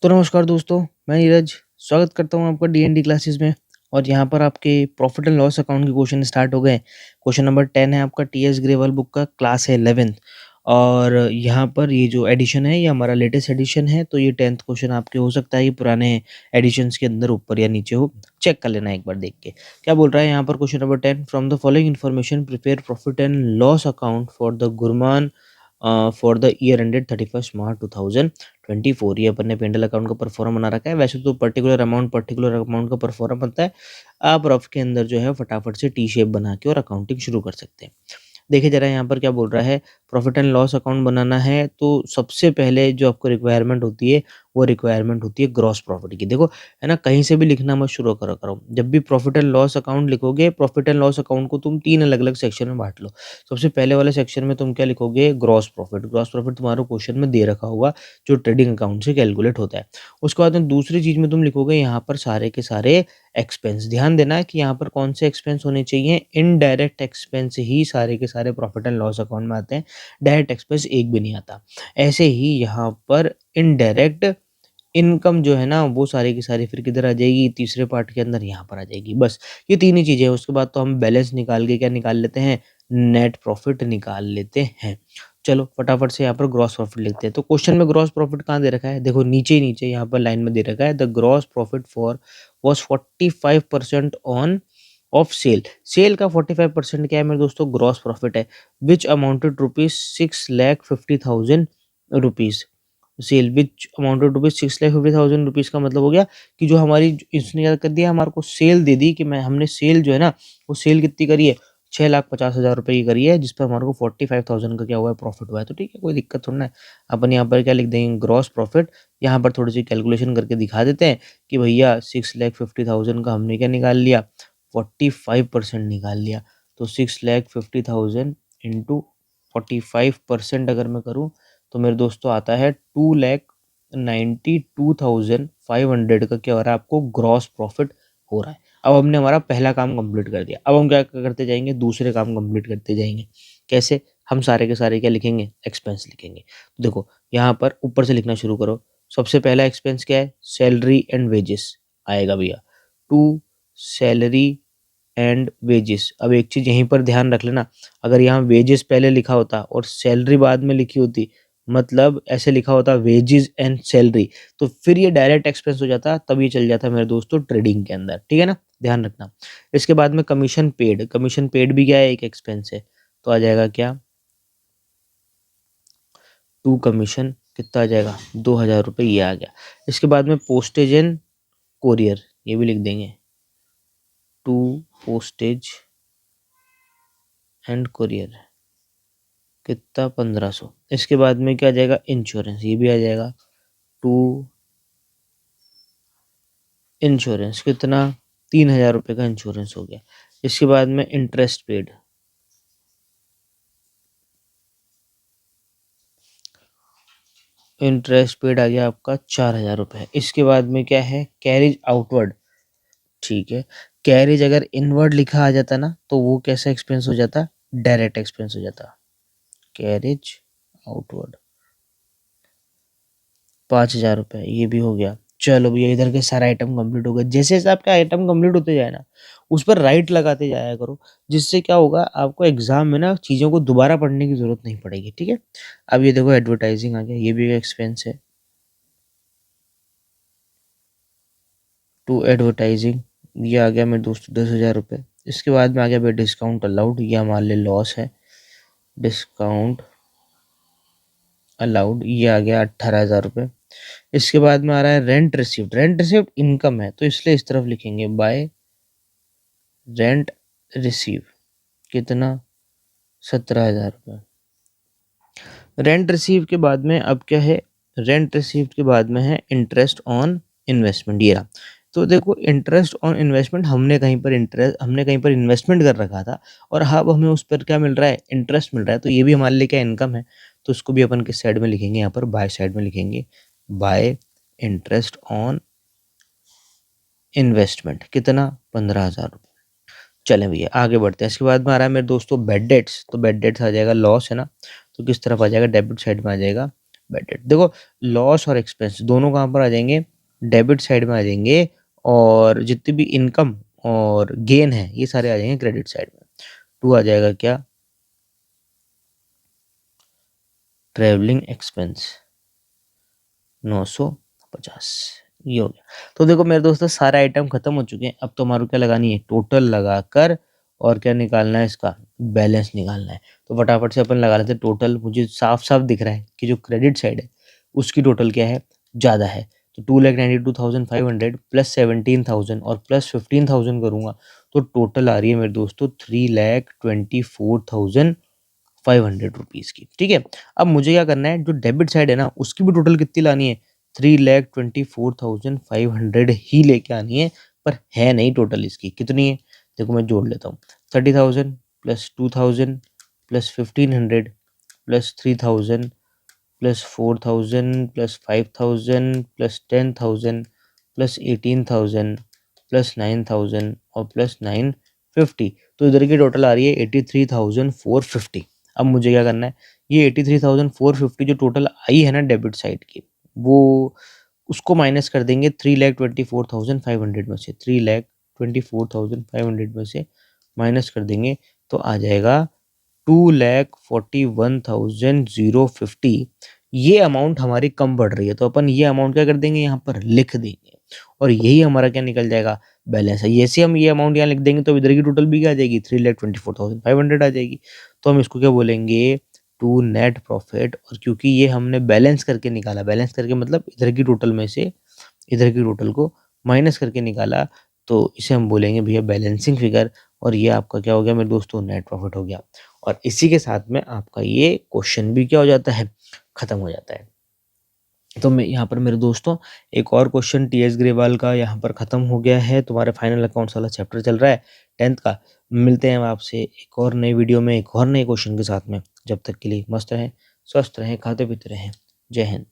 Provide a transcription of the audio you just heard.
तो नमस्कार दोस्तों, मैं नीरज स्वागत करता हूँ आपका डी क्लासेस में। और यहाँ पर आपके प्रॉफिट एंड लॉस अकाउंट के क्वेश्चन स्टार्ट हो गए। क्वेश्चन नंबर 10 है आपका टीएस ग्रेवाल बुक का, क्लास है 11th। और यहाँ पर ये जो एडिशन है ये हमारा लेटेस्ट एडिशन है, तो ये 10th क्वेश्चन आपके हो सकता है ये पुराने एडिशंस के अंदर ऊपर या नीचे हो, चेक कर लेना एक बार देख के। क्या बोल रहा है यहाँ पर question number 10, from the following information prepare profit and loss account for the Gurman for the year ended 31 March 2024। ये अपन ने पेंडल अकाउंट का परफॉर्म बना रखा है। वैसे तो पर्टिकुलर अमाउंट का परफॉर्म बनता है। आप रफ के अंदर जो है फटाफट से टी शेप बना के और अकाउंटिंग शुरू कर सकते हैं। देखिए जरा यहाँ पर क्या बोल रहा है, प्रॉफिट एंड लॉस अकाउंट बनाना है तो सबसे पहले जो आपको रिक्वायरमेंट होती है वो रिक्वायरमेंट होती है ग्रॉस प्रॉफिट की। देखो है ना, कहीं से भी लिखना मत शुरू करो करो। जब भी प्रॉफिट एंड लॉस अकाउंट लिखोगे, प्रॉफिट एंड लॉस अकाउंट को तुम 3 अलग-अलग सेक्शन में बाँट लो। सबसे पहले वाले सेक्शन में तुम क्या लिखोगे, ग्रॉस प्रॉफिट। ग्रॉस प्रॉफिट तुम्हारा क्वेश्चन में दे रखा होगा, जो ट्रेडिंग अकाउंट से कैलकुलेट होता है। उसके बाद में दूसरी चीज़ में तुम लिखोगे यहाँ पर सारे के सारे एक्सपेंस। ध्यान देना है कि यहाँ पर कौन से एक्सपेंस होने चाहिए, इनडायरेक्ट एक्सपेंस ही सारे के सारे प्रॉफिट एंड लॉस अकाउंट में आते हैं। डायरेक्ट एक्सपेंस एक भी नहीं आता। ऐसे ही यहाँ पर इनडायरेक्ट इनकम जो है ना वो सारी की सारी फिर किधर आ जाएगी, तीसरे पार्ट के अंदर यहाँ पर आ जाएगी। बस ये तीन ही चीज़ें हैं। उसके बाद तो हम बैलेंस निकाल के क्या निकाल लेते हैं, नेट प्रॉफिट निकाल लेते हैं। चलो फटाफट से यहाँ पर ग्रॉस प्रॉफिट लिखते हैं। तो क्वेश्चन में ग्रॉस प्रॉफिट कहाँ दे रखा है, देखो नीचे नीचे यहाँ पर लाइन में दे रखा है, the gross profit for was 45% on of sale. Sale का 45% क्या है मेरे दोस्तों, ग्रॉस प्रॉफिट है, which amounted rupees 6,50,000 rupees. Sale which amounted rupees 6,50,000 rupees का मतलब हो गया कि जो हमारी इसने क्या कर दिया, हमारे को सेल दे दी कि मैं हमने सेल जो है ना वो सेल कितनी करी है, 6,50,000 रुपए की करी है, जिस पर हमारे को 45,000 का क्या हुआ है, प्रॉफिट हुआ है। तो ठीक है, कोई दिक्कत थोड़ा ना है। अपन यहाँ पर क्या लिख देंगे, ग्रॉस प्रॉफिट। यहाँ पर थोड़ी सी कैलकुलेशन करके दिखा देते हैं कि भैया 6,50,000 का हमने क्या निकाल लिया, 45% निकाल लिया। तो 6,50,000 इंटू 45% अगर मैं करूँ तो मेरे दोस्तों आता है 2,92,500 का क्या हो रहा है, आपको ग्रॉस प्रॉफिट हो रहा है। अब हमने हमारा पहला काम कंप्लीट कर दिया। अब हम क्या करते जाएंगे, दूसरे काम कंप्लीट करते जाएंगे। कैसे, हम सारे के सारे क्या लिखेंगे, एक्सपेंस लिखेंगे। तो देखो यहाँ पर ऊपर से लिखना शुरू करो। सबसे पहला एक्सपेंस क्या है, सैलरी एंड वेजेस आएगा भैया, टू सैलरी एंड वेजेस। अब एक चीज यहीं पर ध्यान रख लेना, अगर यहाँ वेजेस पहले लिखा होता और सैलरी बाद में लिखी होती, मतलब ऐसे लिखा होता वेजेस एंड सैलरी, तो फिर ये डायरेक्ट एक्सपेंस हो जाता, तब ये चल जाता मेरे दोस्तों ट्रेडिंग के अंदर। ठीक है ना, ध्यान रखना। इसके बाद में कमीशन पेड, कमीशन पेड भी क्या है, एक एक्सपेंस है। तो आ जाएगा क्या, टू कमीशन कितना आ जाएगा, 2,000 रुपये, ये आ गया। इसके बाद में पोस्टेज एंड कोरियर, ये भी लिख देंगे, टू पोस्टेज एंड कोरियर कितना, 1500। इसके बाद में क्या आ जाएगा, इंश्योरेंस, ये भी आ जाएगा, टू इंश्योरेंस कितना, 3,000 रुपये का इंश्योरेंस हो गया। इसके बाद में इंटरेस्ट पेड, इंटरेस्ट पेड आ गया आपका 4,000 रुपये। इसके बाद में क्या है, कैरिज आउटवर्ड। ठीक है, कैरिज अगर इनवर्ड लिखा आ जाता ना तो वो कैसा एक्सपेंस हो जाता, डायरेक्ट एक्सपेंस हो जाता। कैरिज आउटवर्ड 5,000 रुपये, ये भी हो गया। चलो भैया इधर के सारे आइटम कंप्लीट हो गए। जैसे जैसे आपका आइटम कंप्लीट होते जाए ना, उस पर राइट लगाते जाया करो, जिससे क्या होगा, आपको एग्जाम में ना चीज़ों को दोबारा पढ़ने की जरूरत नहीं पड़ेगी। ठीक है, अब ये देखो एडवर्टाइजिंग आ गया, ये भी एक एक्सपेंस है, टू एडवर्टाइजिंग, ये आ गया मेरे दोस्तों 10,000 रुपये। इसके बाद में आ गया भाई डिस्काउंट अलाउड, ये हमारे लिए लॉस है, डिस्काउंट अलाउड, ये आ गया 18,000 रुपये। इसके बाद में आ रहा है rent receipt, rent receipt income है तो इसलिए इस तरफ लिखेंगे बाय रेंट रिसीव, कितना, 17,000 रुपये। रेंट रिसीव के बाद में अब क्या है, रेंट रिसीव के बाद में है इंटरेस्ट ऑन इन्वेस्टमेंट, ये रहा। तो देखो इंटरेस्ट ऑन इन्वेस्टमेंट, हमने कहीं पर इन्वेस्टमेंट कर रखा था और अब हमें उस पर क्या मिल रहा है, इंटरेस्ट मिल रहा है, तो ये भी हमारे लिए क्या, इनकम है। तो उसको भी अपन किस साइड में लिखेंगे, यहाँ पर बाय साइड में लिखेंगे, बाय इंटरेस्ट ऑन इन्वेस्टमेंट, कितना, 15,000 रुपये। चलें भैया आगे बढ़ते हैं। इसके बाद में आ रहा है मेरे दोस्तों बैड डेट्स, तो बैड डेट्स आ जाएगा लॉस है ना, तो किस तरफ आ जाएगा, डेबिट साइड में आ जाएगा, बैड डेट। देखो लॉस और एक्सपेंस दोनों कहाँ पर आ जाएंगे, डेबिट साइड में आ जाएंगे, और जितनी भी इनकम और गेन है ये सारे आ जाएंगे क्रेडिट साइड में। टू आ जाएगा क्या, ट्रेवलिंग एक्सपेंस 950, ये हो गया। तो देखो मेरे दोस्तों सारे आइटम खत्म हो चुके हैं, अब तो हमारे क्या लगानी है, टोटल लगाकर और क्या निकालना है, इसका बैलेंस निकालना है। तो फटाफट से अपन लगा लेते हैं टोटल। मुझे साफ साफ दिख रहा है कि जो क्रेडिट साइड है उसकी टोटल क्या है, ज़्यादा है। तो 2,92,500 प्लस 17,000 और प्लस 15,000 करूँगा तो टोटल आ रही है मेरे दोस्तों 3,24,500 रुपीज़ की। ठीक है, अब मुझे क्या करना है, जो डेबिट साइड है ना उसकी भी टोटल कितनी लानी है, 3,24,500 ही लेके आनी है, पर है नहीं टोटल इसकी कितनी है, देखो मैं जोड़ लेता हूँ। 30,000 plus 2,000 plus 1,500 plus 3,000 plus 4,000 plus 5,000 plus 10,000 plus 18,000 plus 9,000 और प्लस 950। तो इधर की टोटल आ रही है 83,450। अब मुझे क्या करना है, ये 83,450 जो टोटल आई है ना डेबिट साइड की, वो उसको माइनस कर देंगे 3,24,500 में से, 3,24,500 में से माइनस कर देंगे तो आ जाएगा 2,41,050। ये अमाउंट हमारी कम बढ़ रही है तो अपन ये अमाउंट क्या कर देंगे, यहाँ पर लिख देंगे, और यही हमारा क्या निकल जाएगा, बैलेंस है। जैसे हम ये अमाउंट यहाँ लिख देंगे तो इधर की टोटल भी क्या आ जाएगी, 3,24,500 आ जाएगी। तो हम इसको क्या बोलेंगे, टू नेट प्रॉफिट। और क्योंकि ये हमने बैलेंस करके निकाला, बैलेंस करके मतलब इधर की टोटल में से इधर की टोटल को माइनस करके निकाला, तो इसे हम बोलेंगे भैया बैलेंसिंग फिगर। और ये आपका क्या हो गया मेरे दोस्तों, नेट प्रॉफिट हो गया। और इसी के साथ में आपका ये क्वेश्चन भी क्या हो जाता है, खत्म हो जाता है। तो मैं यहाँ पर मेरे दोस्तों एक और क्वेश्चन टीएस ग्रेवाल का यहाँ पर खत्म हो गया है। तुम्हारे फाइनल अकाउंट्स वाला चैप्टर चल रहा है 10th का। मिलते हैं हम आपसे एक और नई वीडियो में एक और नए क्वेश्चन के साथ में। जब तक के लिए मस्त रहें, स्वस्थ रहें, खाते पीते रहें। जय हिंद।